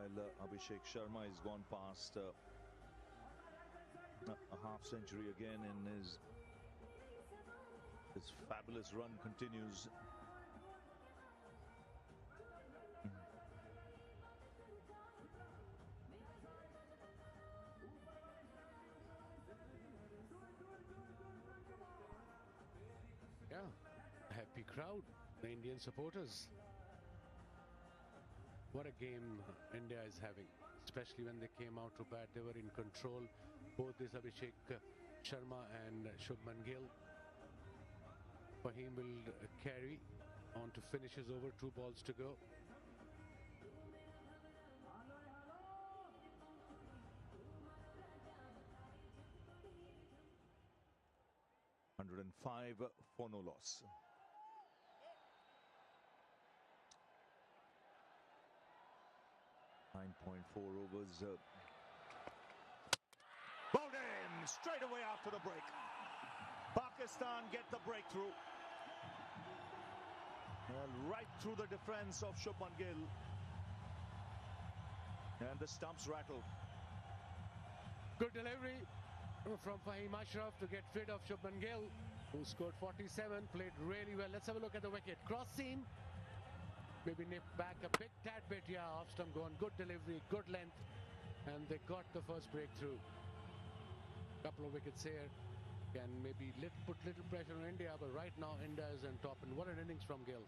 while Abhishek Sharma has gone past a half century again, and his fabulous run continues. Yeah, happy crowd, the Indian supporters. What a game India is having, especially when they came out to bat. They were in control, both this Abhishek Sharma and Shubman Gill. Fahim will carry on to finish his over, 2 balls to go. $105 for no loss. .4 overs. Bowled in straight away after the break. Pakistan get the breakthrough. Right through the defense of Shubman Gill. And the stumps rattle. Good delivery from Fahim Ashraf to get rid of Shubman Gill, who scored 47, played really well. Let's have a look at the wicket. Cross seam. Maybe nipped back a bit, tad bit, yeah, off stump gone. Good delivery, good length, and they got the first breakthrough. Couple of wickets here can maybe put little pressure on India, but right now India is on top, and what an innings from Gill.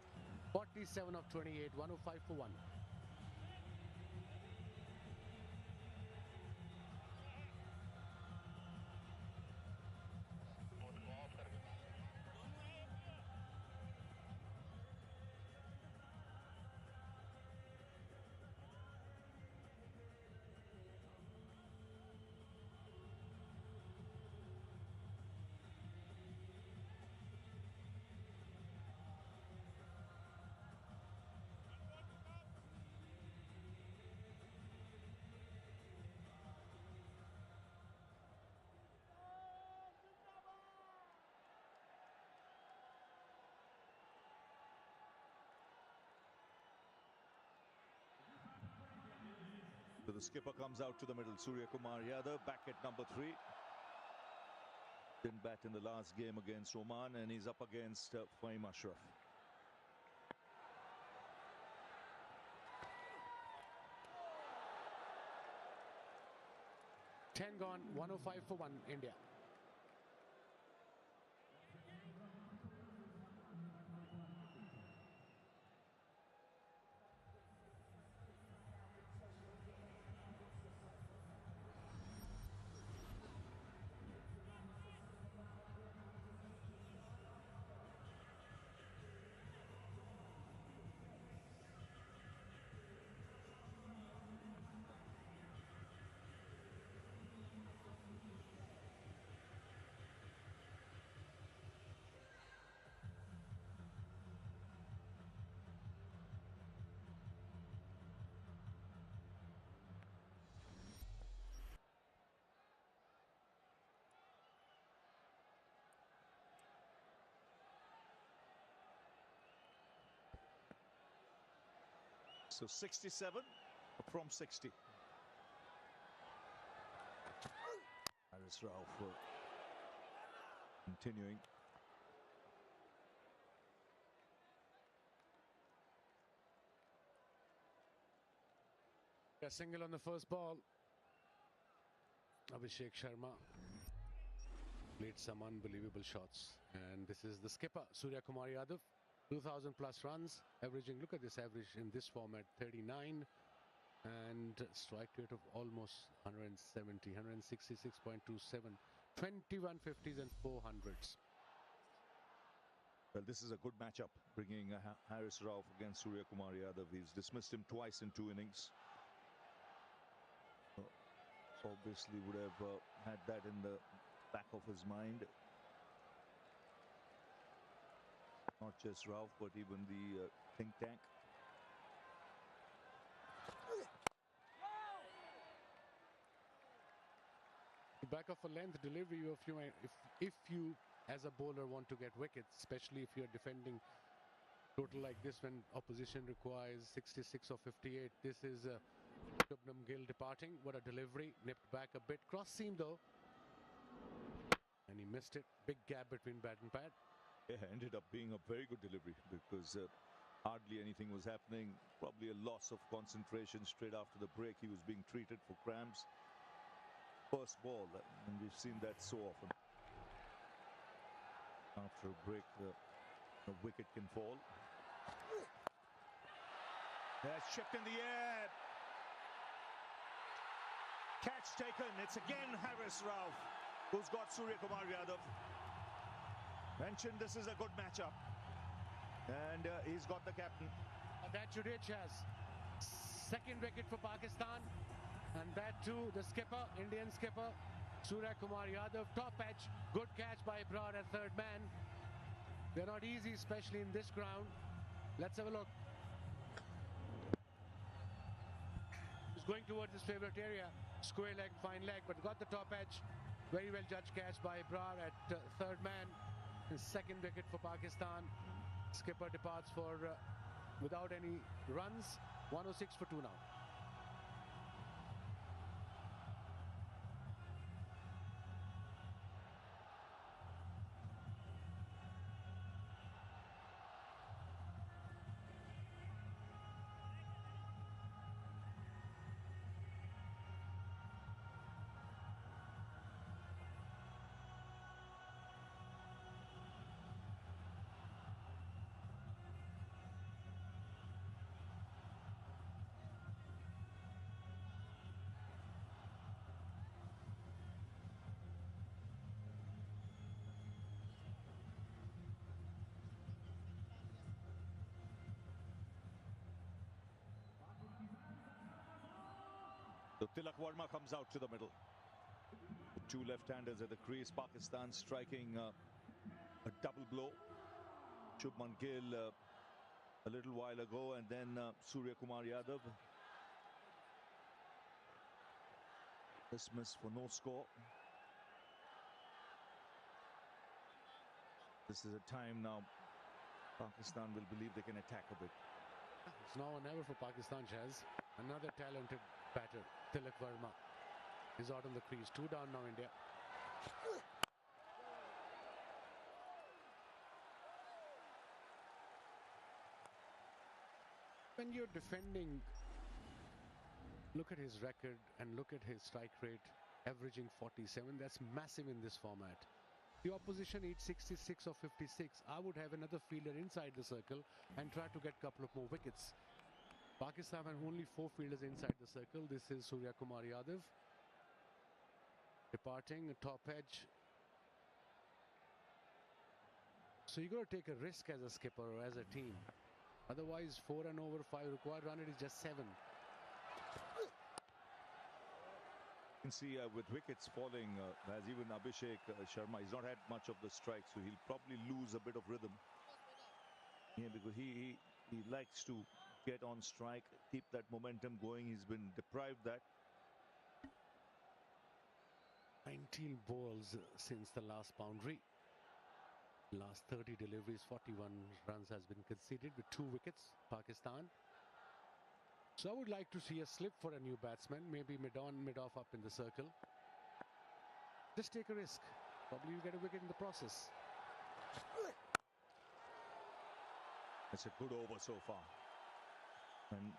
47 of 28, 105 for 1. So the skipper comes out to the middle. Surya Kumar Yadav back at number 3. Didn't bat in the last game against Oman, and he's up against Fahim Ashraf. Ten gone, 105 for 1, India. So 67 from 60. Haris Rauf continuing. A single on the first ball. Abhishek Sharma played some unbelievable shots, and this is the skipper Surya Kumar Yadav. 2,000 plus runs, averaging, look at this average in this format, 39, and strike rate of almost 170, 166.27, 21 50s and 400s. Well, this is a good matchup, bringing Haris Rauf against Surya Kumar Yadav. He's dismissed him twice in 2 innings. Obviously would have had that in the back of his mind. Not just Rauf, but even the think tank. Back of a length delivery, if you as a bowler want to get wickets, especially if you're defending total like this when opposition requires 66 or 58, this is Shubman Gill departing. What a delivery. Nipped back a bit. Cross seam though. And he missed it. Big gap between bat and pad. Yeah, ended up being a very good delivery because hardly anything was happening. Probably a loss of concentration straight after the break. He was being treated for cramps. First ball, and we've seen that so often. After a break, the wicket can fall. That's chipped in the air. Catch taken. It's again Haris Rauf who's got Surya Kumar Yadav. Mentioned this is a good matchup. And he's got the captain. That should hit, Chaz. Second wicket for Pakistan. And that too, the skipper, Indian skipper, Surya Kumar Yadav. Top edge. Good catch by Abrar at third man. They're not easy, especially in this ground. Let's have a look. He's going towards his favorite area. Square leg, fine leg, but got the top edge. Very well judged catch by Abrar at third man. His second wicket for Pakistan. Skipper departs for without any runs. 106 for 2 now. So Tilak Verma comes out to the middle. Two left-handers at the crease. Pakistan striking a double blow. Shubman Gill a little while ago, and then Surya Kumar Yadav. Dismiss for no score. This is a time now Pakistan will believe they can attack a bit. It's now or never for Pakistan, Chaz. Another talented batter, Tilak Verma, is out on the crease. 2 down now, India. When you're defending, look at his record and look at his strike rate, averaging 47. That's massive in this format. The opposition needs 66 or 56. I would have another fielder inside the circle and try to get a couple of more wickets. Pakistan have only 4 fielders inside the circle. This is Surya Kumar Yadav. Departing, top edge. So you got to take a risk as a skipper or as a team. Otherwise, 4 and over 5 required run it is just 7. You can see with wickets falling, as even Abhishek Sharma, he's not had much of the strike, so he'll probably lose a bit of rhythm. Yeah, because he likes to get on strike, keep that momentum going. He's been deprived that. 19 balls since the last boundary. Last 30 deliveries, 41 runs has been conceded with 2 wickets, Pakistan. So I would like to see a slip for a new batsman, maybe mid-on, mid-off up in the circle. Just take a risk. Probably you get a wicket in the process. It's a good over so far. And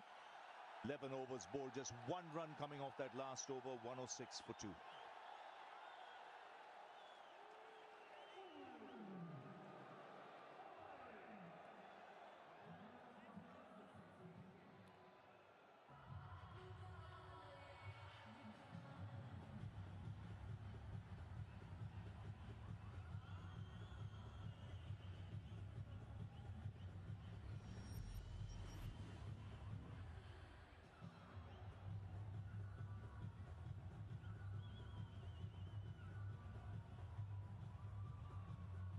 11 overs bowled, just 1 run coming off that last over. 106 for 2.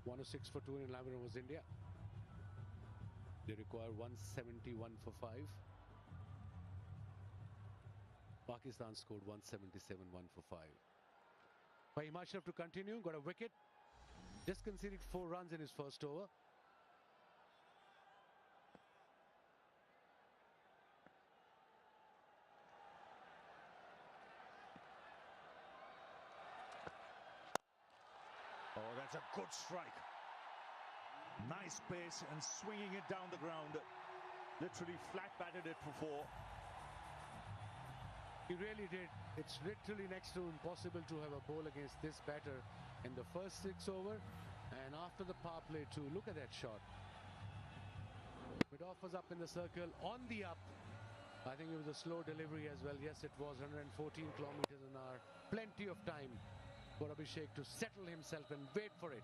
One 6 for 2 in 11 overs India. They require 171 for 5. Pakistan scored 177, 1 for 5. Fahim Ashraf to continue, got a wicket. Just conceded 4 runs in his first over. that's a good strike. Nice pace and swinging it down the ground. Literally flat batted it for 4. He really did. It's literally next to impossible to have a ball against this batter in the first 6 over. And after the power play too, look at that shot. Mid-off was up in the circle, on the up. I think it was a slow delivery as well. Yes, it was 114 kilometers an hour. Plenty of time for Abhishek to settle himself and wait for it.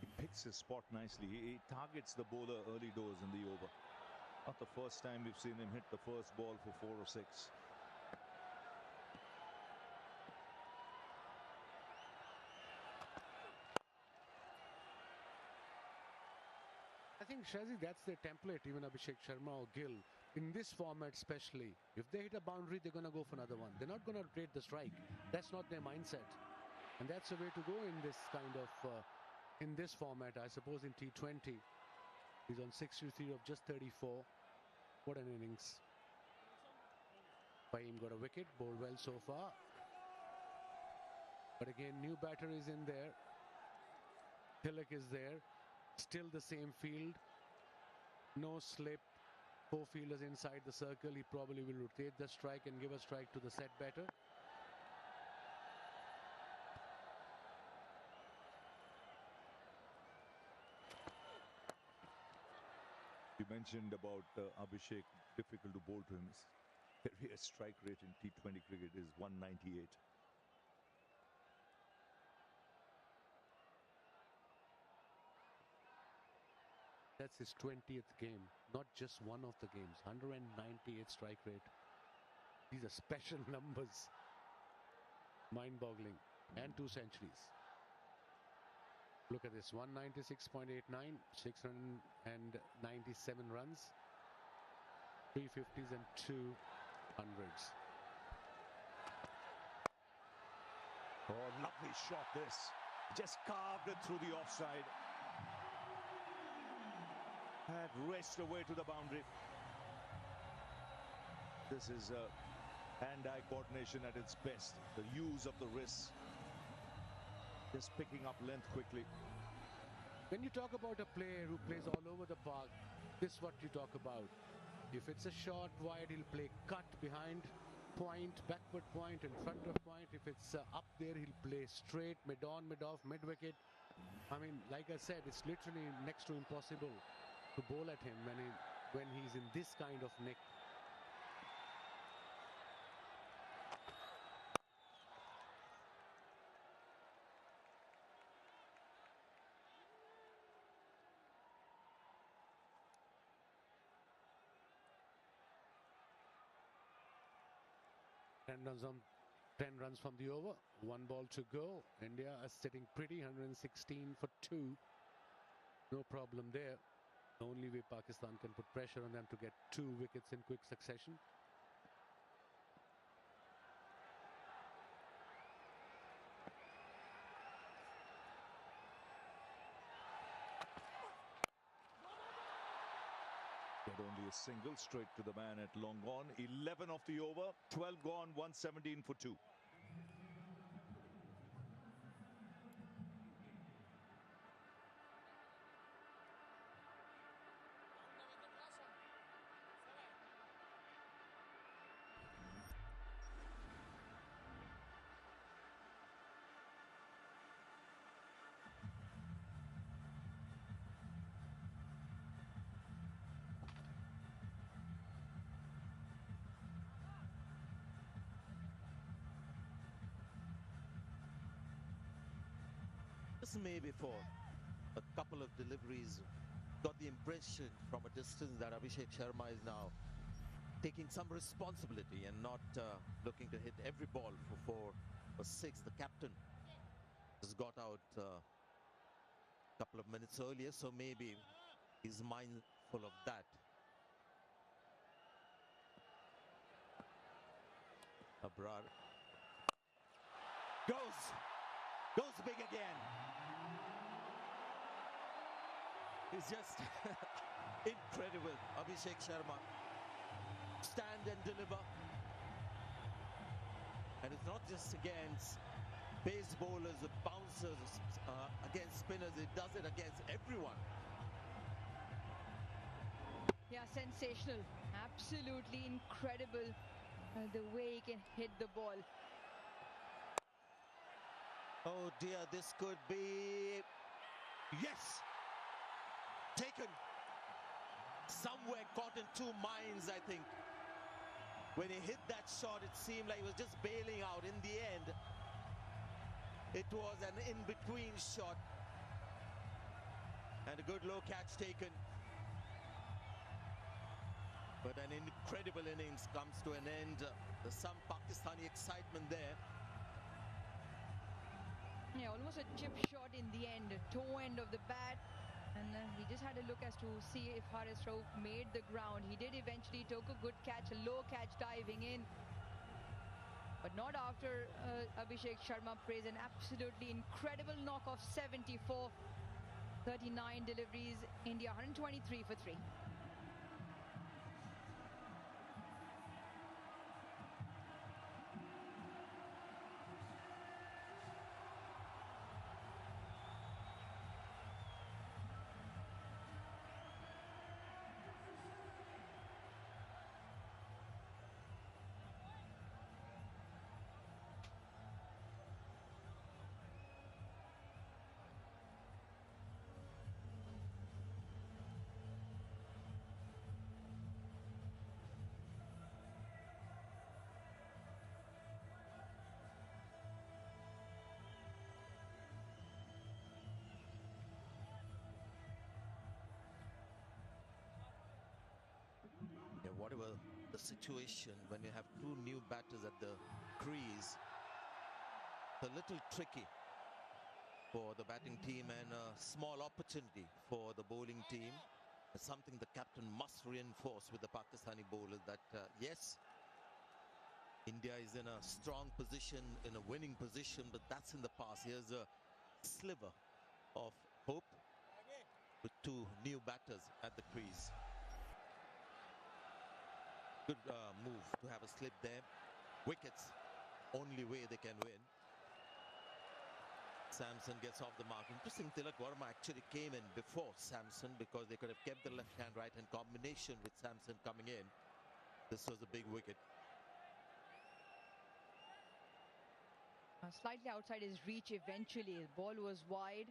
He picks his spot nicely. He targets the bowler early doors in the over. Not the first time we've seen him hit the first ball for 4 or 6. I think, Shazi, that's their template, even Abhishek Sharma or Gill. In this format especially, if they hit a boundary, they're going to go for another one. They're not going to trade the strike. That's not their mindset. And that's the way to go in this kind of, in this format, I suppose, in T20. He's on 63 of just 34. What an innings. Fahim got a wicket, bowled well so far. But again, new batter is in there. Tilak is there. Still the same field. No slip. 4 fielders inside the circle. He probably will rotate the strike and give a strike to the set batter. You mentioned about Abhishek, difficult to bowl to him. His career strike rate in T20 cricket is 198. That's his 20th game, not just one of the games. 198 strike rate. These are special numbers. Mind-boggling. And 2 centuries. Look at this, 196.89, 697 runs, 350s and 200s. Oh, lovely shot this. Just carved it through the offside. Had raced away to the boundary. This is hand-eye coordination at its best. The use of the wrists. Just picking up length quickly. When you talk about a player who plays all over the park, this is what you talk about. If it's a short wide, he'll play cut behind point, backward point, in front of point. If it's up there, he'll play straight, mid-on, mid-off, mid-wicket. I mean, like I said, it's literally next to impossible to bowl at him when he's in this kind of nick. On 10 runs from the over, 1 ball to go. India is sitting pretty, 116 for 2. No problem there. The only way Pakistan can put pressure on them to get 2 wickets in quick succession. Get only a single straight to the man at long on. 11 off the over, 12 gone, 117 for 2. This may be for a couple of deliveries. Got the impression from a distance that Abhishek Sharma is now taking some responsibility and not looking to hit every ball for 4 or 6. The captain has got out a couple of minutes earlier, so maybe he's mindful of that. Abrar goes big again. It's just incredible. Abhishek Sharma, stand and deliver. And it's not just against pace bowlers, bouncers, against spinners. It does it against everyone. Yeah, sensational. Absolutely incredible the way he can hit the ball. Oh dear, this could be... Yes! Taken. Somewhere caught in two minds, I think. When he hit that shot, it seemed like he was just bailing out. In the end, it was an in-between shot. And a good low catch taken. But an incredible innings comes to an end. There's some Pakistani excitement there. Yeah, almost a chip shot in the end, toe end of the bat. And he just had a look as to see if Haris Rauf made the ground. He did eventually, took a good catch, a low catch diving in. But not after Abhishek Sharma plays an absolutely incredible knock of 74. 39 deliveries, India 123 for 3. Yeah, whatever the situation, when you have two new batters at the crease, it's a little tricky for the batting team and a small opportunity for the bowling team. It's something the captain must reinforce with the Pakistani bowlers that, yes, India is in a strong position, in a winning position, but that's in the past. Here's a sliver of hope with two new batters at the crease. Good move to have a slip there. Wickets, only way they can win. Samson gets off the mark. Interesting, Tilak Verma actually came in before Samson because they could have kept the left-hand right-hand combination with Samson coming in. This was a big wicket. Slightly outside his reach eventually. The ball was wide.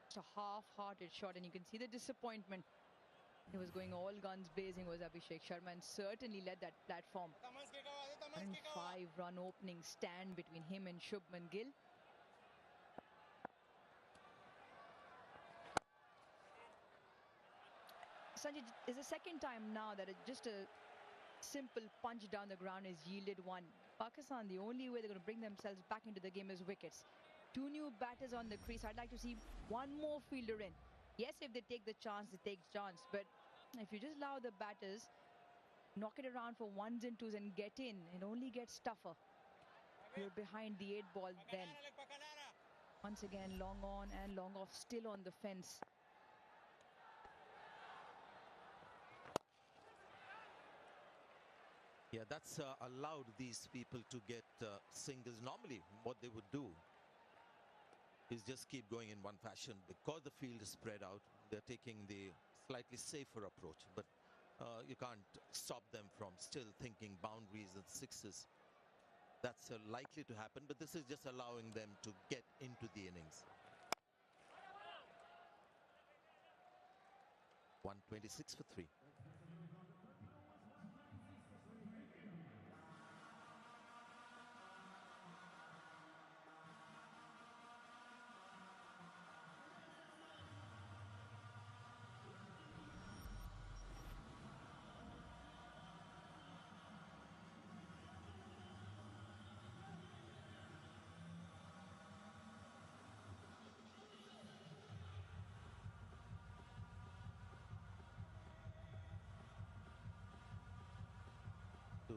It's a half-hearted shot, and you can see the disappointment. He was going all guns blazing, was Abhishek Sharma, and certainly led that platform. 105-run opening stand between him and Shubman Gill. Sanjay, is the second time now that just a simple punch down the ground has yielded one. Pakistan, the only way they're going to bring themselves back into the game is wickets. Two new batters on the crease. I'd like to see one more fielder in. Yes, if they take the chance, they take chance. But if you just allow the batters, knock it around for ones and twos and get in, it only gets tougher. You're behind the 8 ball then. Once again, long on and long off, still on the fence. Yeah, that's allowed these people to get singles. Normally, what they would do is just keep going in one fashion. Because the field is spread out, they're taking the slightly safer approach. But you can't stop them from still thinking boundaries and sixes. That's likely to happen, but this is just allowing them to get into the innings. 126 for 3.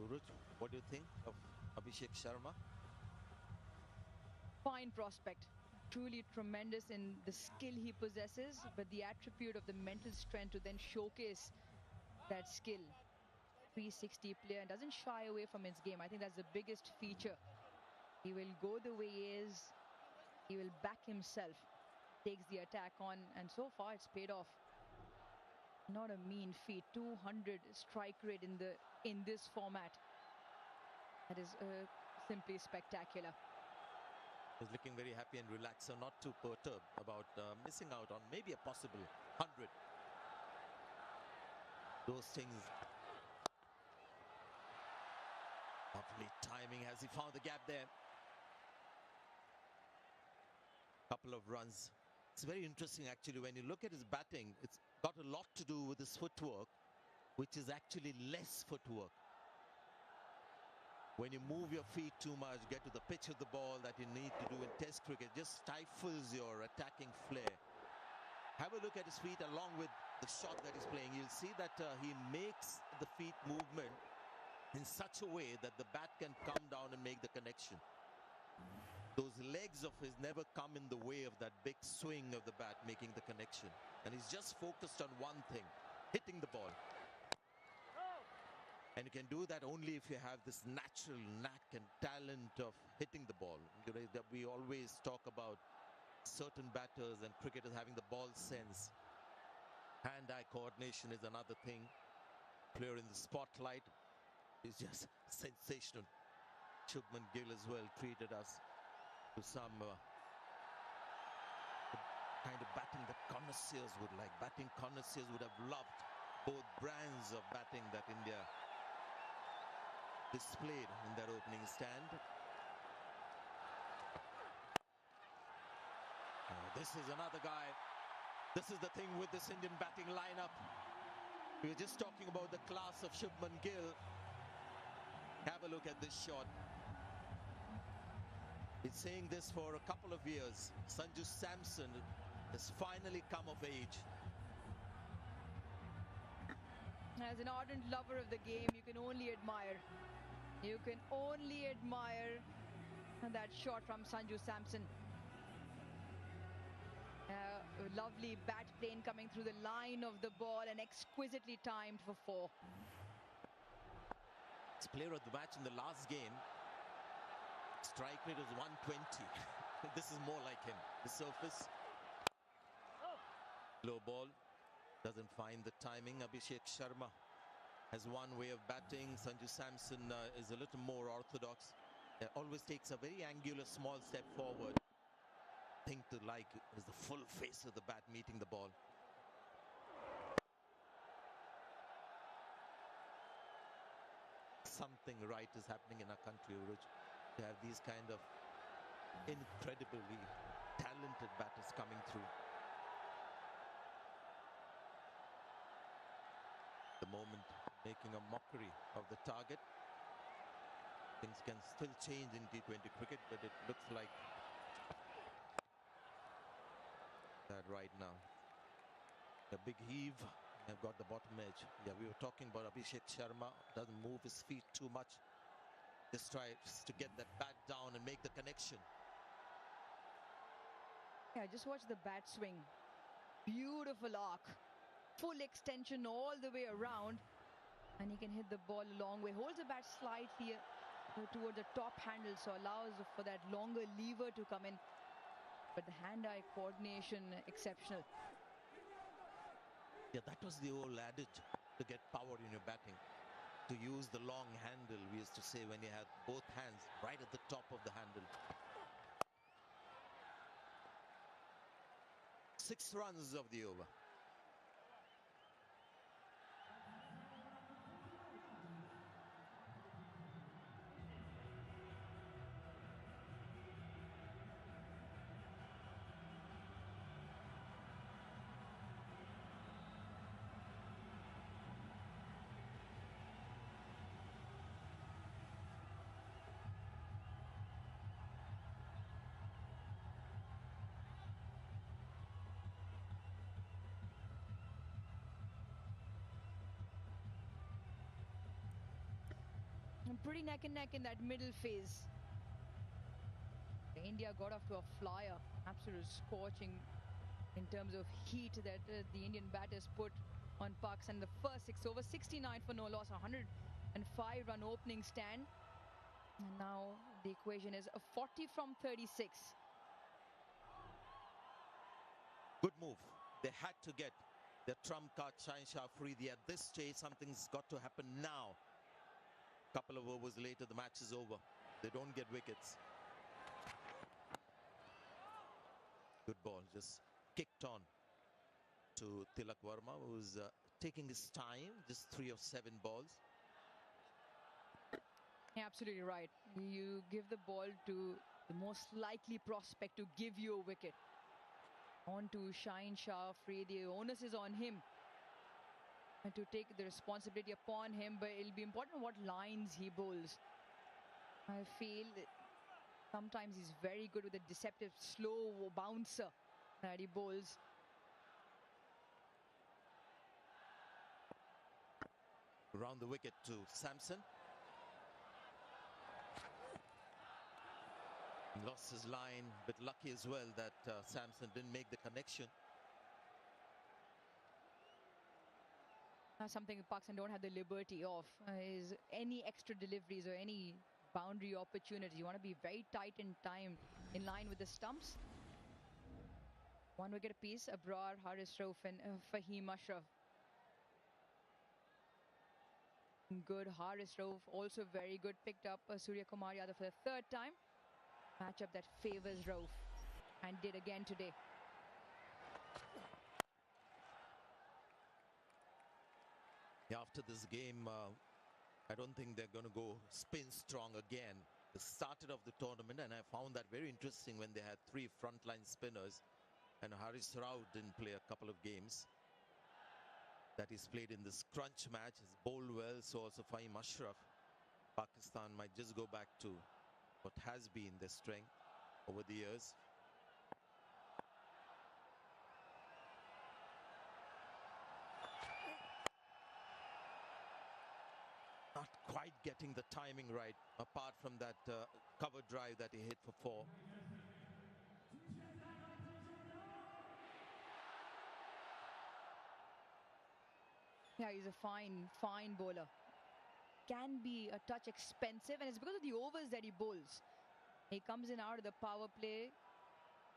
Ruj, what do you think of Abhishek Sharma? Fine prospect. Truly tremendous in the skill he possesses, but the attribute of the mental strength to then showcase that skill. 360 player and doesn't shy away from his game. I think that's the biggest feature He will go the way he is. He will back himself, takes the attack on, and so far it's paid off. Not a mean feat. 200 strike rate in this format. That is simply spectacular. He's looking very happy and relaxed, so not too perturbed about missing out on maybe a possible 100. Those things. Lovely timing. Has he found the gap there? Couple of runs. It's very interesting actually when you look at his batting. It's got a lot to do with his footwork, which is actually less footwork. When you move your feet too much, get to the pitch of the ball that you need to do in Test cricket, just stifles your attacking flair. Have a look at his feet along with the shot that he's playing. You'll see that he makes the feet movement in such a way that the bat can come down and make the connection. Those legs of his never come in the way of that big swing of the bat making the connection. And he's just focused on one thing, hitting the ball. And you can do that only if you have this natural knack and talent of hitting the ball. We always talk about certain batters and cricketers having the ball sense. Hand-eye coordination is another thing. Player in the spotlight is just sensational. Shubman Gill as well treated us to some kind of batting that connoisseurs would like. Batting connoisseurs would have loved both brands of batting that India displayed in that opening stand. This is another guy. This is the thing with this Indian batting lineup. We were just talking about the class of Shubman Gill. Have a look at this shot. Been saying this for a couple of years. Sanju Samson has finally come of age. As an ardent lover of the game, you can only admire. You can only admire that shot from Sanju Samson. A lovely bat plane coming through the line of the ball and exquisitely timed for 4. It's player of the match in the last game. Strike rate was 120. This is more like him. The surface. Low ball. Doesn't find the timing. Abhishek Sharma has one way of batting. Sanju Samson is a little more orthodox. Always takes a very angular small step forward. Thing to like is the full face of the bat meeting the ball. Something right is happening in our country, Uruj. To have these kind of incredibly talented batters coming through. The moment making a mockery of the target. Things can still change in T20 cricket, but it looks like that right now. A big heave. I've got the bottom edge. Yeah, we were talking about Abhishek Sharma. Doesn't move his feet too much. Just tries to get that bat down and make the connection. Yeah, just watch the bat swing. Beautiful arc. Full extension all the way around. And he can hit the ball a long way. Holds the bat slightly towards the top handle, so allows for that longer lever to come in. But the hand-eye coordination, exceptional. Yeah, that was the old adage to get power in your batting. To use the long handle, we used to say, when you had both hands right at the top of the handle. 6 runs of the over. And pretty neck and neck in that middle phase. India got off to a flyer. Absolute scorching in terms of heat that the Indian batters put on Pakistan. The first 6 overs, 69 for no loss, 105 run opening stand. And now the equation is a 40 from 36. Good move. They had to get the trump card, Shah Afridi. At this stage, something's got to happen now. Couple of overs later, the match is over. They don't get wickets. Good ball, just kicked on to Tilak Verma, who's taking his time, just 3 of 7 balls. Yeah, absolutely right. You give the ball to the most likely prospect to give you a wicket. On to Shah Afridi. The onus is on him and to take the responsibility upon him, but it'll be important what lines he bowls. I feel that sometimes he's very good with a deceptive slow bouncer that he bowls. Around the wicket to Samson. He lost his line, but lucky as well that Samson didn't make the connection. Something Pakistan don't have the liberty of is any extra deliveries or any boundary opportunities. You want to be very tight in time, in line with the stumps. 1 wicket apiece, Abrar, Haris Rauf and Fahim Ashraf. Good, Haris Rauf also very good. Picked up Surya Kumar Yadav for the 3rd time. Matchup that favors Rauf and did again today. After this game, I don't think they're going to go spin strong again. They started off the tournament, and I found that very interesting when they had 3 frontline spinners, and Haris Rauf didn't play a couple of games that he's played in this crunch match. He's bowled well, so also Fahim Ashraf. Pakistan might just go back to what has been their strength over the years. Not quite getting the timing right, apart from that cover drive that he hit for 4. Yeah, he's a fine bowler. Can be a touch expensive, and it's because of the overs that he bowls. He comes in out of the power play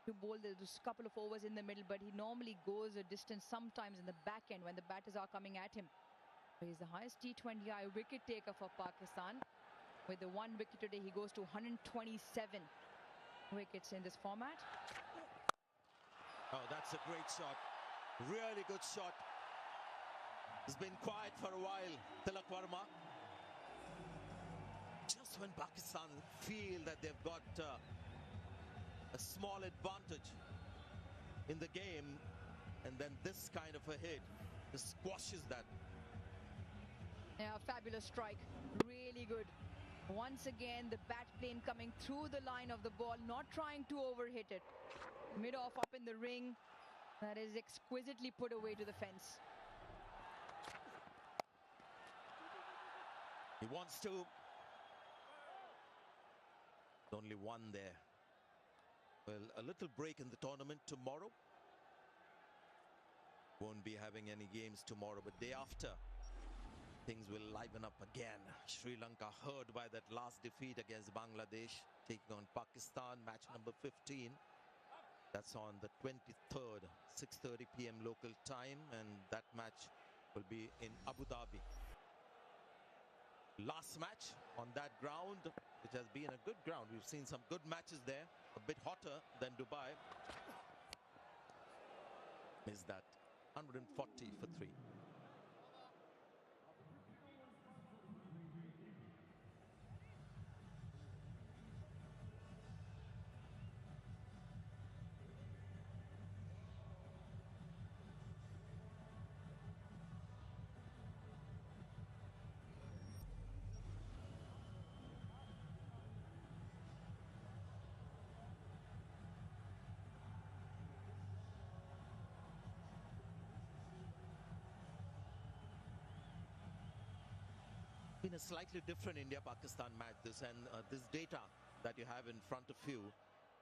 to bowl those couple of overs in the middle, but he normally goes a distance sometimes in the back end when the batters are coming at him. So he's the highest T20I wicket taker for Pakistan. With the 1 wicket today, he goes to 127 wickets in this format. Oh, that's a great shot. Really good shot. It's been quiet for a while, Tilak Verma. Just when Pakistan feel that they've got a small advantage in the game, and then this kind of a hit just squashes that. Yeah, fabulous strike. Really good. Once again, the bat plane coming through the line of the ball, not trying to overhit it. Mid-off up in the ring. That is exquisitely put away to the fence. He wants to. Only 1 there. Well, a little break in the tournament tomorrow. Won't be having any games tomorrow, but day after, things will liven up again. Sri Lanka hurt by that last defeat against Bangladesh, taking on Pakistan, match number 15. That's on the 23rd, 6:30 p.m. local time, and that match will be in Abu Dhabi. Last match on that ground, which has been a good ground. We've seen some good matches there, a bit hotter than Dubai. Is that 140 for 3. Been a slightly different India-Pakistan match this, and this data that you have in front of you,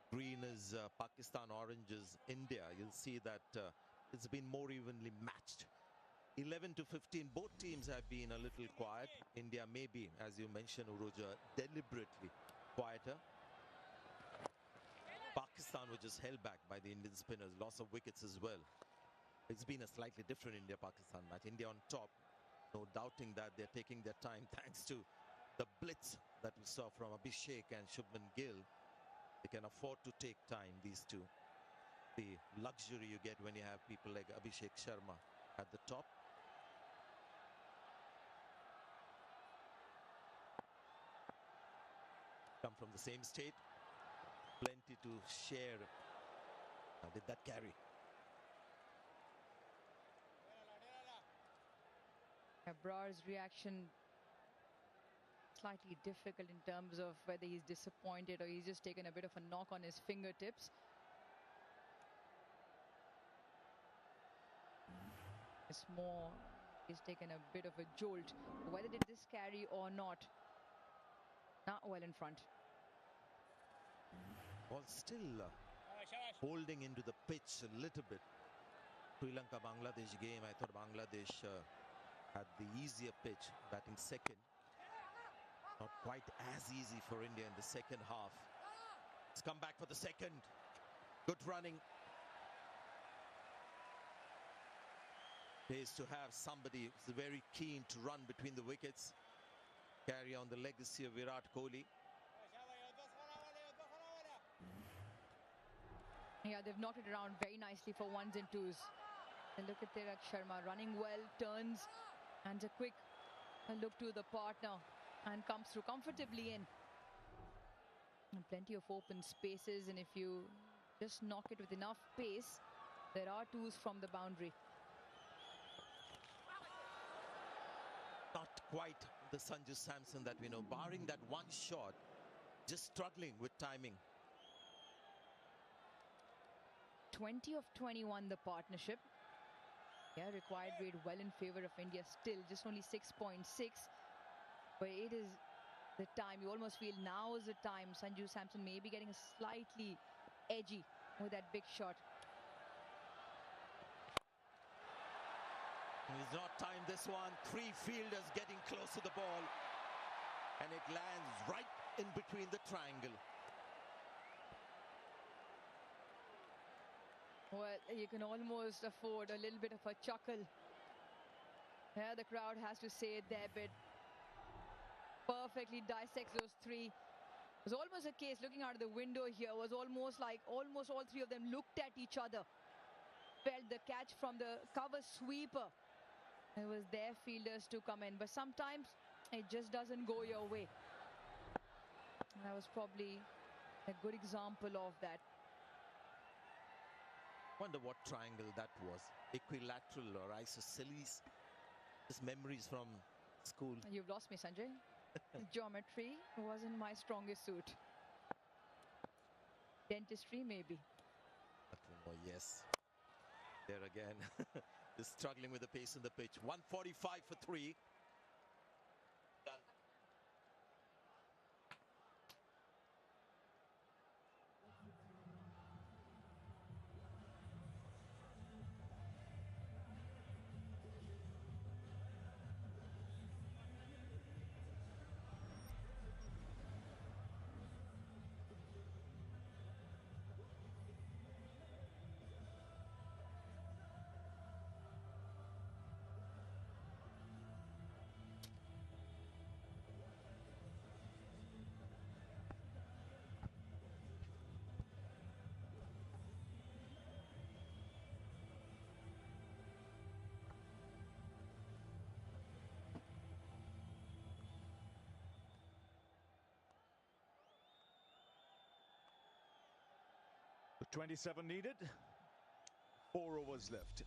green is Pakistan, orange is India. You'll see that it's been more evenly matched. 11 to 15, both teams have been a little quiet. India maybe, as you mentioned, Uruja, deliberately quieter. Pakistan was just held back by the Indian spinners, loss of wickets as well. It's been a slightly different India-Pakistan match. India on top, no doubting that they're taking their time thanks to the blitz that we saw from Abhishek and Shubman Gill. They can afford to take time, these two. The luxury you get when you have people like Abhishek Sharma at the top. Come from the same state, plenty to share. How did that carry? Abrar's reaction slightly difficult in terms of whether he's disappointed or he's just taken a bit of a knock on his fingertips. It's more, he's taken a bit of a jolt. Whether did this carry or not, not well in front. Well, still holding into the pitch a little bit. Sri Lanka-Bangladesh game, I thought Bangladesh had the easier pitch, batting second. Not quite as easy for India in the second half. It's come back for the second. Good running. Pays to have somebody who's very keen to run between the wickets. Carry on the legacy of Virat Kohli. Yeah, they've knocked it around very nicely for ones and twos. And look at Tilak Sharma running well, turns, and a quick look to the partner and comes through comfortably in. And plenty of open spaces, and if you just knock it with enough pace, there are twos from the boundary. Not quite the Sanju Samson that we know, barring that one shot, just struggling with timing. 20 of 21 the partnership. Yeah, required rate well in favor of India still, just only 6.6. But it is the time, you almost feel now is the time. Sanju Samson may be getting a slightly edgy with that big shot. He's not timed this one. Three fielders getting close to the ball. And it lands right in between the triangle. Well, you can almost afford a little bit of a chuckle. Yeah, the crowd has to say it their bit. Perfectly dissects those three. It was almost a case, looking out of the window here, was almost like almost all three of them looked at each other. Felt the catch from the cover sweeper. It was their fielders to come in, but sometimes it just doesn't go your way. And that was probably a good example of that. Wonder what triangle that was. Equilateral or isosceles. Just memories from school. You've lost me, Sanjay. Geometry wasn't my strongest suit. Dentistry, maybe. Oh, yes. There again. Just struggling with the pace in the pitch. 145 for 3. Done. The 27 needed. 4 overs left.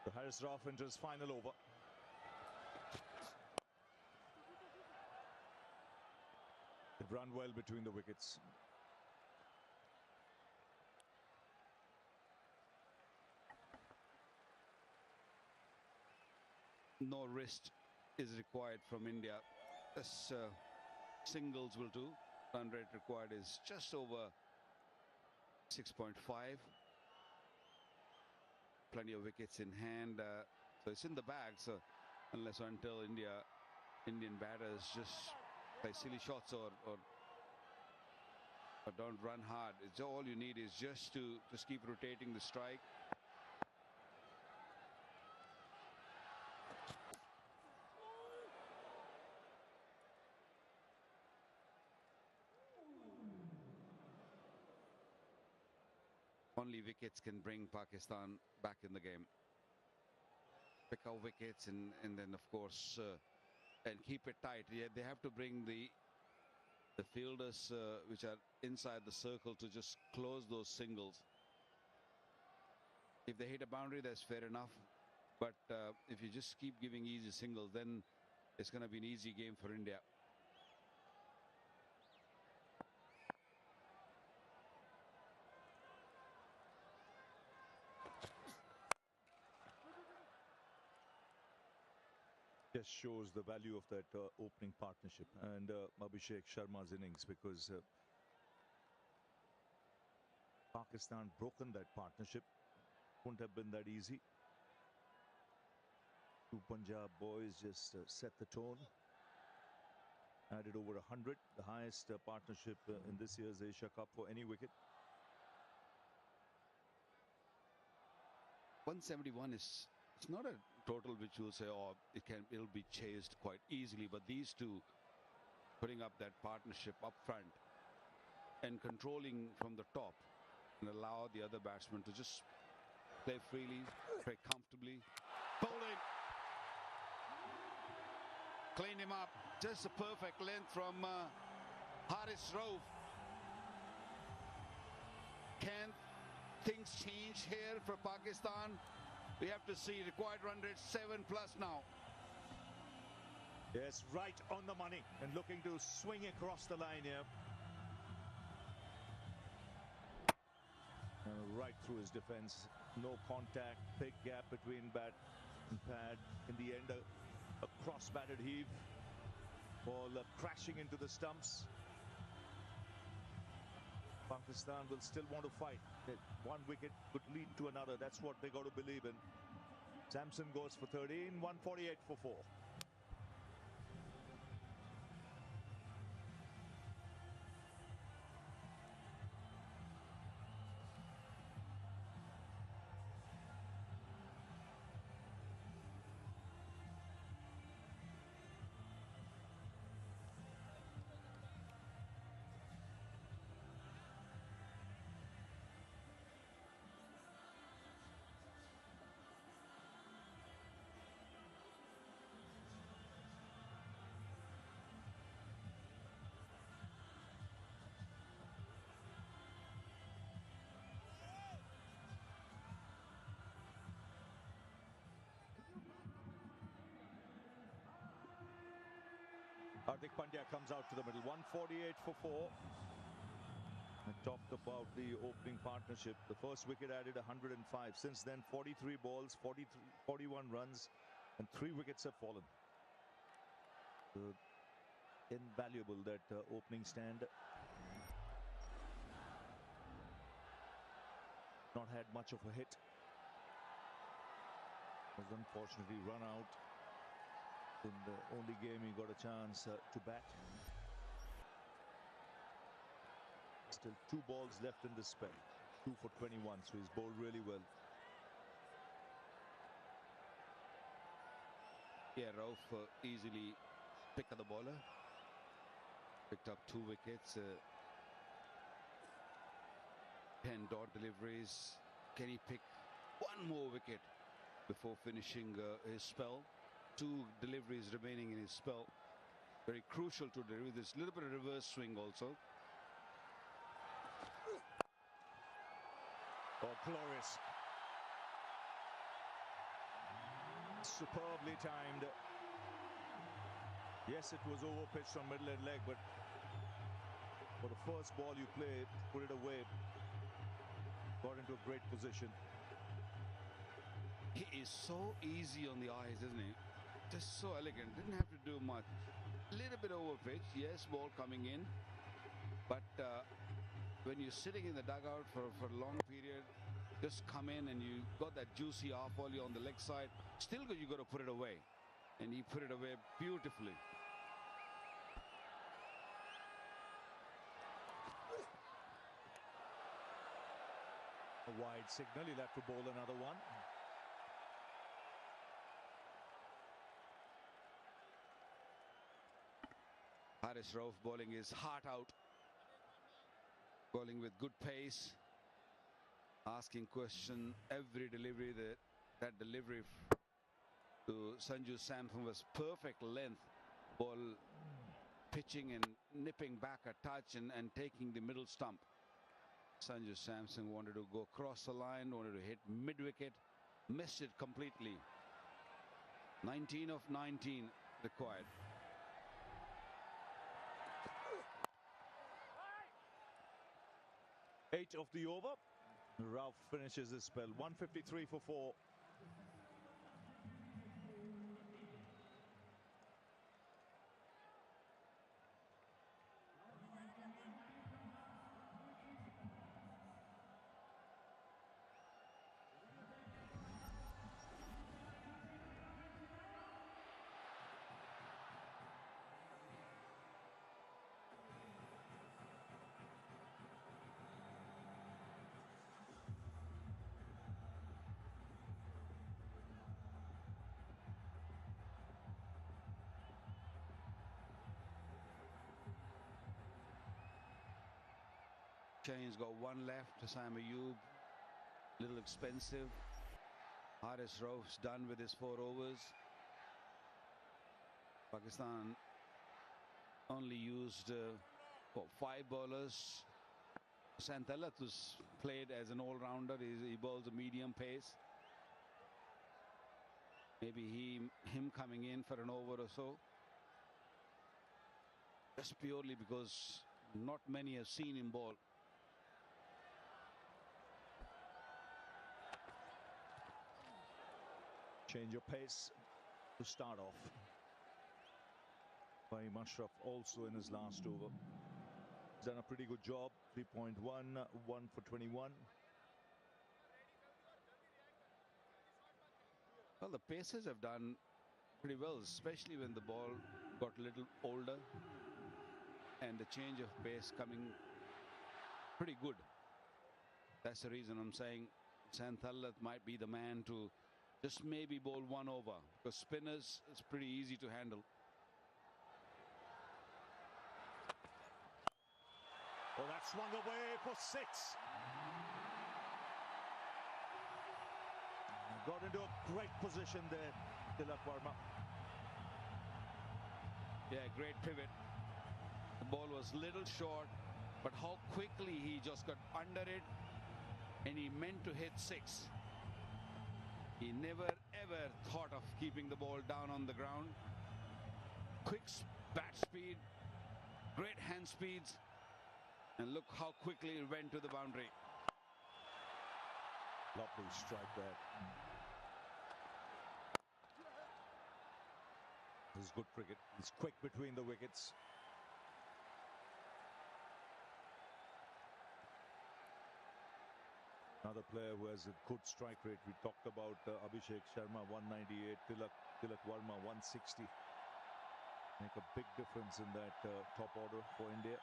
So Harris Rauf into his final over. They've run well between the wickets. No wrist is required from India. That's singles will do. Run rate required is just over 6.5. Plenty of wickets in hand, so it's in the bag. So unless or until Indian batters just play silly shots or don't run hard, it's all you need is just to keep rotating the strike. Only wickets can bring Pakistan back in the game. Pick out wickets and then of course and keep it tight. Yeah, they have to bring the fielders which are inside the circle to just close those singles. If they hit a boundary, that's fair enough. But if you just keep giving easy singles, then it's going to be an easy game for India. Just shows the value of that opening partnership and Abhishek Sharma's innings, because Pakistan broken that partnership. Wouldn't have been that easy. Two Punjab boys just set the tone. Added over 100, the highest partnership in this year's Asia Cup for any wicket. 171 is, it's not a total which you'll say, oh, it'll be chased quite easily, but these two putting up that partnership up front and controlling from the top and allow the other batsmen to just play freely, play comfortably. Bowling, clean him up. Just a perfect length from Haris Rauf. Can things change here for Pakistan? We have to see. Required run rate 7+ now. Yes, right on the money and looking to swing across the line here. Right through his defense. No contact. Big gap between bat and pad. In the end, a cross-batted heave. Ball crashing into the stumps. Pakistan will still want to fight. One wicket could lead to another. That's what they got to believe in. Samson goes for 13, 148 for 4. Hardik Pandya comes out to the middle. 148 for 4. I talked about the opening partnership. The first wicket added 105. Since then, 43 balls, 41 runs, and 3 wickets have fallen. Invaluable, that opening stand. Not had much of a hit. Was unfortunately run out in the only game he got a chance to bat. Still 2 balls left in this spell. 2 for 21, so he's bowled really well. Yeah, Rauf easily pick of the bowler. Picked up 2 wickets. 10 dot deliveries. Can he pick one more wicket before finishing his spell? 2 deliveries remaining in his spell. Very crucial to deliver. There's a little bit of reverse swing also. Oh, glorious. Superbly timed. Yes, it was over-pitched on middle and leg, but for the first ball you play, put it away. Got into a great position. He is so easy on the eyes, isn't he? Just so elegant. Didn't have to do much. little bit over pitch. Yes, ball coming in. But when you're sitting in the dugout for a long period, just come in and you got that juicy half volley on the leg side. Still, you got to put it away. And he put it away beautifully. A wide signal. He'll have to bowl another one. Haris Rauf bowling his heart out. Bowling with good pace. Asking question every delivery. That delivery to Sanju Samson was perfect length. Ball pitching and nipping back a touch and taking the middle stump. Sanju Samson wanted to go across the line, wanted to hit mid-wicket, missed it completely. 19 of 19 required. Eight of the over. Rauf finishes his spell. 153 for 4. Shane's got one left. Sam Ayub, little expensive. Haris Rauf's done with his 4 overs. Pakistan only used 5 bowlers. Santallat was played as an all-rounder. He bowls a medium pace. Maybe him coming in for an over or so. Just purely because not many have seen him bowl. Change of pace to start off. Fahim Ashraf also in his last over. He's done a pretty good job. 3.1, 1 for 21. Well, the Pacers have done pretty well, especially when the ball got a little older and the change of pace coming pretty good. That's the reason I'm saying Santallat might be the man to just maybe bowl 1 over, because spinners, it's pretty easy to handle. Oh, that swung away for 6. Got into a great position there, Tilak Verma. Yeah, great pivot. The ball was little short, but how quickly he just got under it, and he meant to hit 6. He never ever thought of keeping the ball down on the ground. Quick bat speed, great hand speeds, and look how quickly it went to the boundary. Lovely strike there. This is good cricket. He's quick between the wickets. Another player who has a good strike rate. We talked about Abhishek Sharma, 198, Tilak Verma, 160. Make a big difference in that top order for India.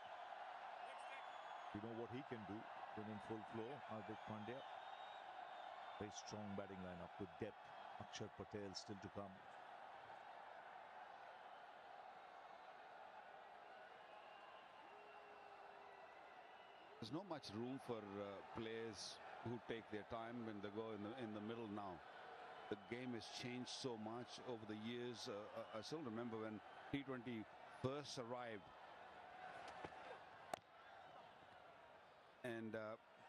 You know what he can do when in full flow. Hardik Pandya. Very strong batting lineup with depth. Akshar Patel still to come. There's not much room for players who take their time when they go in the middle now. The game has changed so much over the years. I still remember when T20 first arrived, and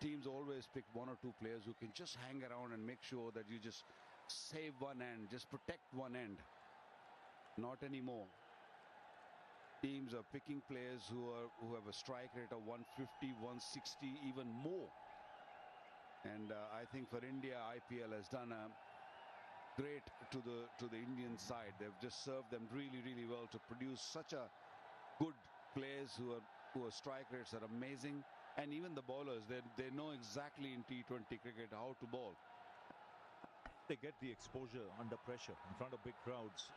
teams always pick 1 or 2 players who can just hang around and make sure that you just save one end, just protect one end. Not anymore. Teams are picking players who have a strike rate of 150, 160, even more. And I think for India, IPL has done great to the Indian side. They've just served them really, really well to produce such a good players who are strike rates are amazing, and even the bowlers, they know exactly in T20 cricket how to bowl. They get the exposure under pressure in front of big crowds.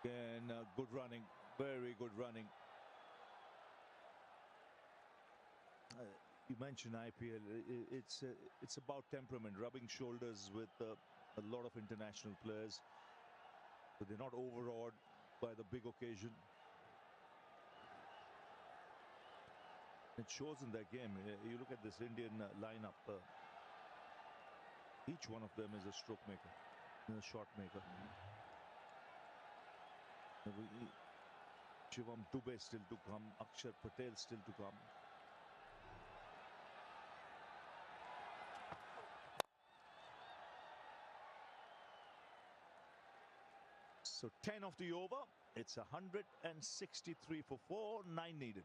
Again, good running, very good running. You mentioned IPL. It's about temperament, rubbing shoulders with a lot of international players, but they're not overawed by the big occasion. It shows in their game. You look at this Indian lineup. Each one of them is a stroke maker, a shot maker. Shivam Dubey still to come. Akshar Patel still to come. So 10 of the over. It's 163 for 4, 9 needed.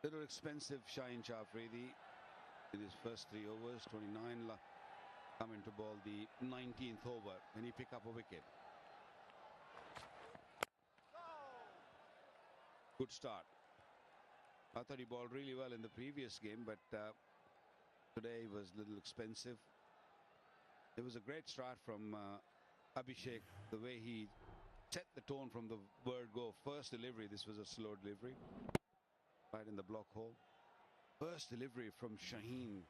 Little expensive Shaheen Shah Afridi in his first 3 overs. 29 coming to ball the 19th over when he pick up a wicket. Good start. I thought he bowled really well in the previous game, but today was a little expensive. It was a great start from Abhishek, the way he set the tone from the word go. First delivery, this was a slow delivery. Right in the block hole. First delivery from Shaheen.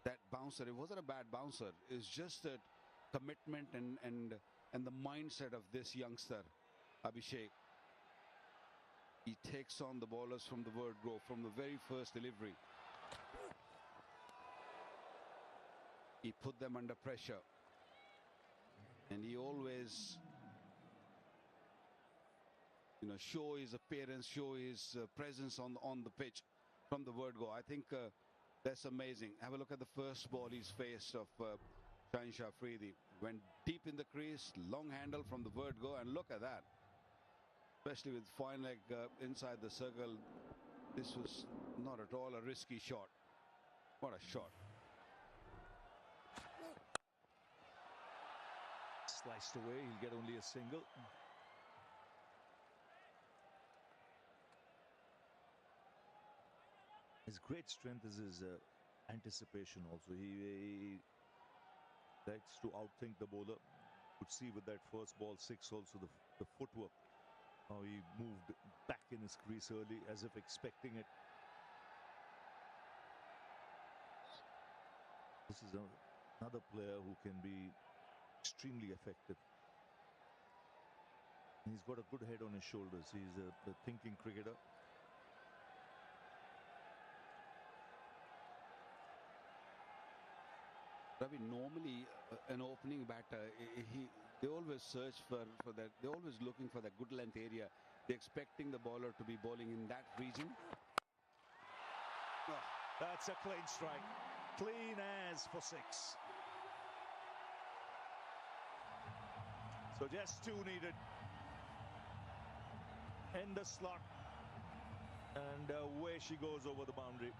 That bouncer, it wasn't a bad bouncer. It's just that commitment and the mindset of this youngster, Abhishek. He takes on the bowlers from the word go, from the very first delivery. He put them under pressure. And he always, show his appearance, show his presence on the pitch from the word go. I think that's amazing. Have a look at the first ball he's faced of Shaheen Shah Afridi. Went deep in the crease, long handle from the word go, and look at that. Especially with fine leg inside the circle, this was not at all a risky shot. What a shot. Sliced away, he'll get only a single. His great strength is his anticipation also. He likes to outthink the bowler. Could see with that first ball 6 also the footwork. How he moved back in his crease early as if expecting it. This is another player who can be extremely effective. He's got a good head on his shoulders. He's a thinking cricketer. Ravi, normally an opening batter, they always search for that. They're always looking for that good length area. They're expecting the bowler to be bowling in that region. Oh, that's a clean strike. Clean as for 6. So just 2 needed. In the slot. And away she goes over the boundary.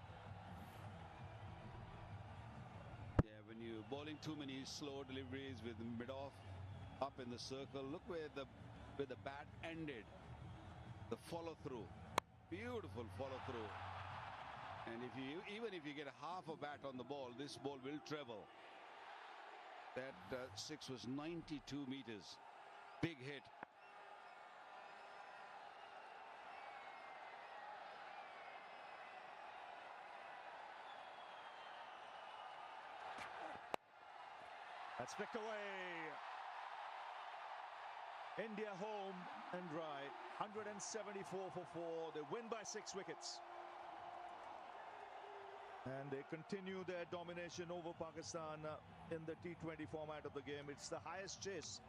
When you're bowling too many slow deliveries with mid-off up in the circle, look where the bat ended. The follow-through, beautiful follow-through. And even if you get half a bat on the ball, this ball will travel. That 6 was 92 meters. Big hit. That's flicked away. India home and dry. 174 for 4. They win by 6 wickets. And they continue their domination over Pakistan in the T20 format of the game. It's the highest chase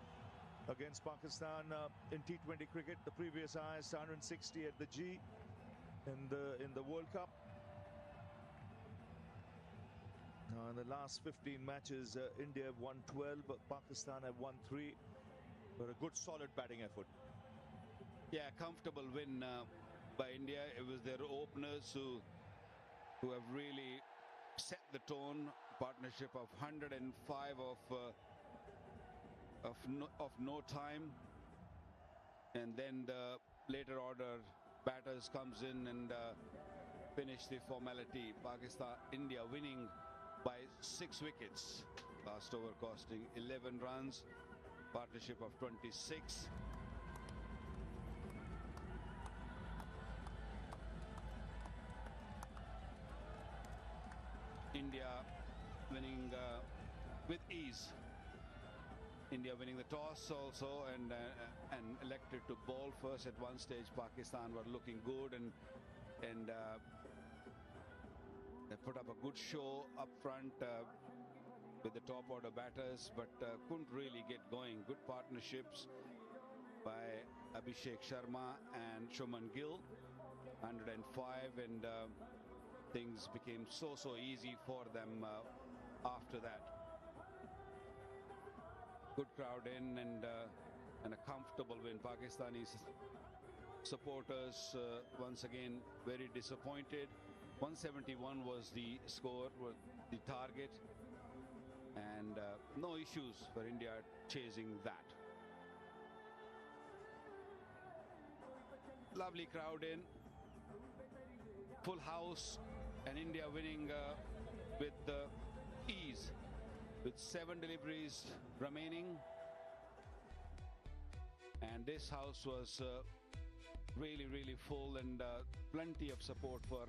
against Pakistan in T20 cricket. The previous highest, 160 at the G in the World Cup. Now in the last 15 matches, India have won 12, Pakistan have won 3. But a good solid batting effort. Yeah, comfortable win by India. It was their openers who have really set the tone. Partnership of 105 of no time, and then the later order batters comes in and finish the formality. India winning by 6 wickets. Last over costing 11 runs. Partnership of 26. India winning with ease. India winning the toss also and elected to bowl first. At one stage Pakistan were looking good and they put up a good show up front with the top order batters, but couldn't really get going. Good partnerships by Abhishek Sharma and Shubman Gill. 105, and things became so easy for them after that. Good crowd in and a comfortable win. Pakistani supporters once again very disappointed. 171 was the score, was the target, and no issues for India chasing that. Lovely crowd in, full house, and India winning with ease, with 7 deliveries remaining. And this house was really full, and plenty of support for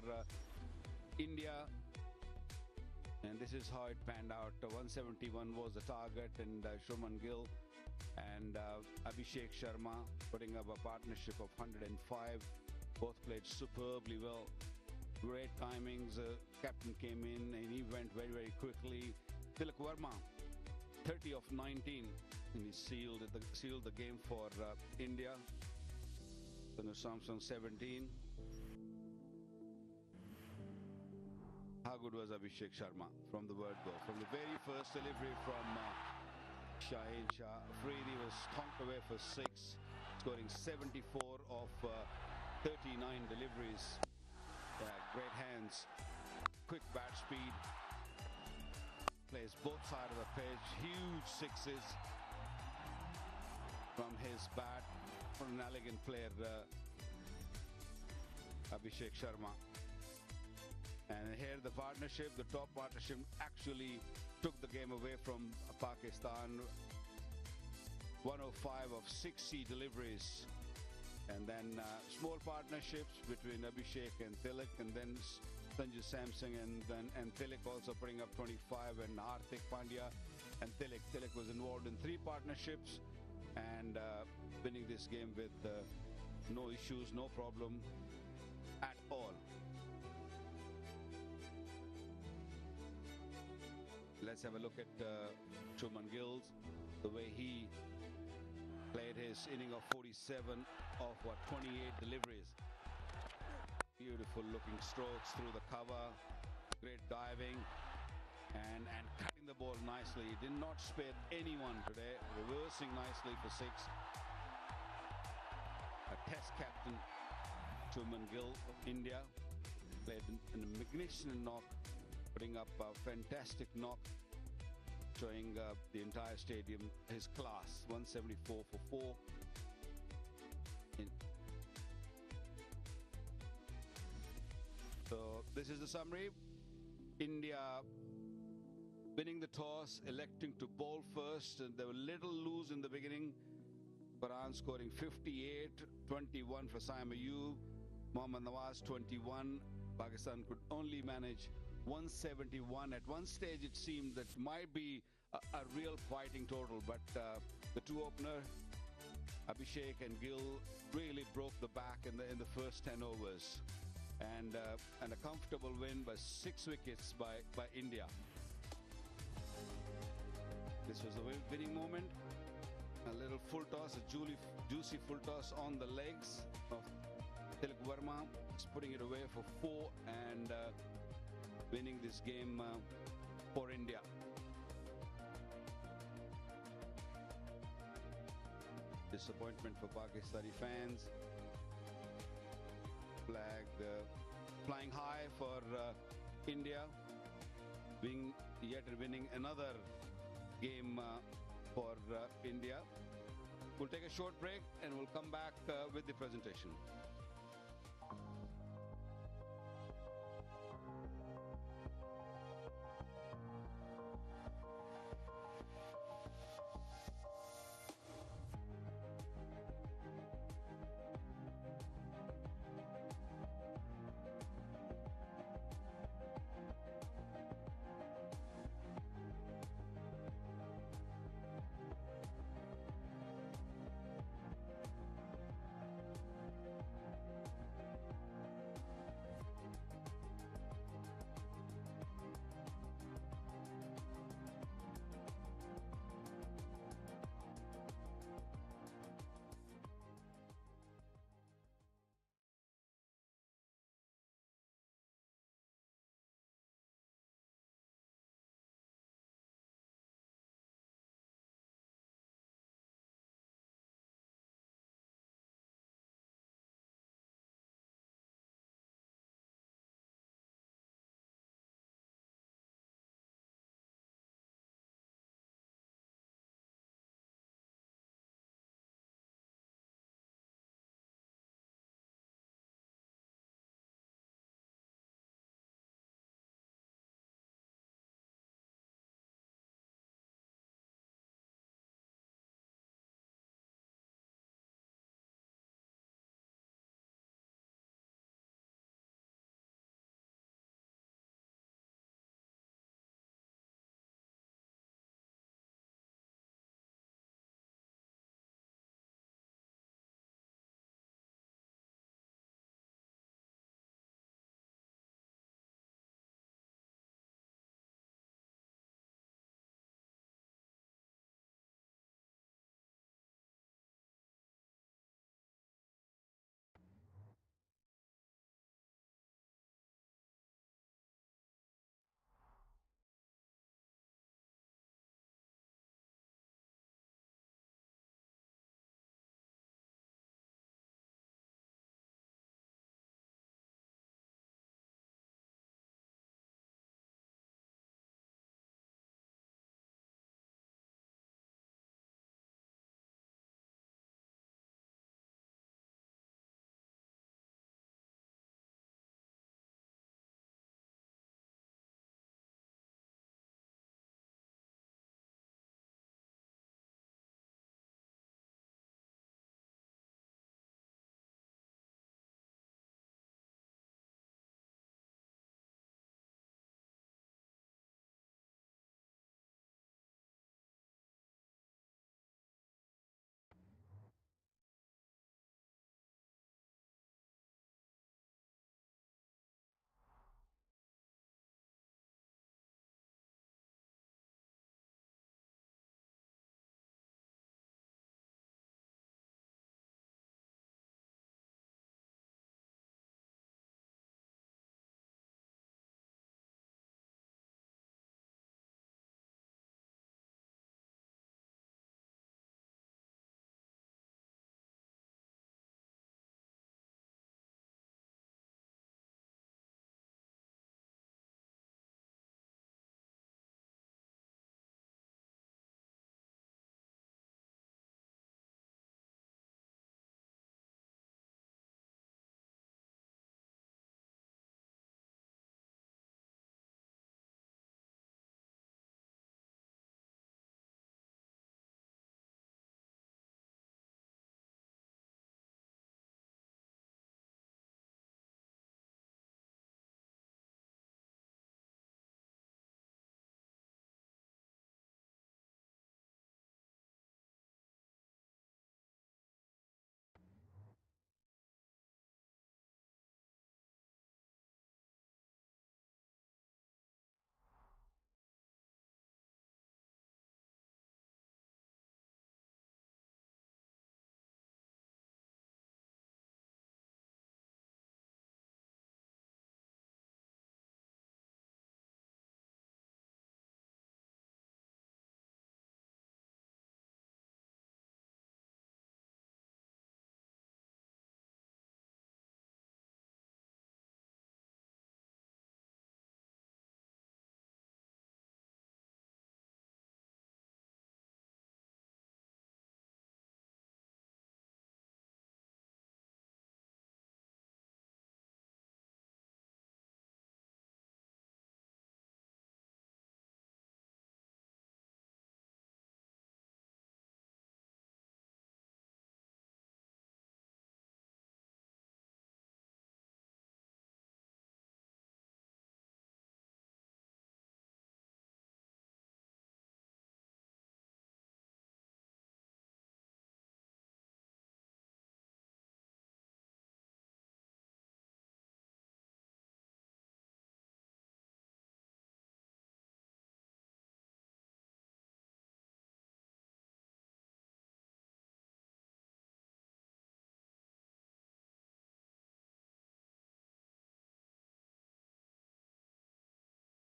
India. And this is how it panned out. 171 was the target, and Shubman Gill and Abhishek Sharma putting up a partnership of 105. Both played superbly well. Great timings. Captain came in and he went very quickly. Tilak Verma, 30 of 19, and he sealed the game for India. Tanu Samson, 17. How good was Abhishek Sharma from the word go? From the very first delivery from Shaheen Shah Afridi was stomped away for 6, scoring 74 of 39 deliveries. Yeah, great hands, quick bat speed, plays both sides of the pitch, huge 6s from his bat. What an elegant player, Abhishek Sharma. And here the partnership, the top partnership, actually took the game away from Pakistan. 105 of 60 deliveries. And then small partnerships between Abhishek and Tilak, and then Sanju Samsung and Tilak also putting up 25, and Hardik Pandya and Tilak. Tilak was involved in 3 partnerships and winning this game with no issues, no problem at all. Let's have a look at Shubman Gill, the way he played his inning of 47 of 28 deliveries. Beautiful looking strokes through the cover, great diving and cutting the ball nicely. He did not spare anyone today, reversing nicely for 6. A test captain, Shubman Gill of India, played a magnificent knock, putting up a fantastic knock, showing the entire stadium his class. 174 for 4. So this is the summary. India winning the toss, electing to bowl first, and they were little loose in the beginning. Farhan scoring 58, 21 for Saim Ayub, Mohammad Nawaz 21. Pakistan could only manage 171. At one stage it seemed that might be a real fighting total. But the two opener, Abhishek and Gill, really broke the back in the first 10 overs. And a comfortable win by 6 wickets by India. This was the winning moment. A little full toss, a juicy full toss on the legs of Tilak Verma. He's putting it away for 4 and winning this game for India. Disappointment for Pakistani fans. Flag flying high for India, yet winning another game for India. We'll take a short break and we'll come back with the presentation.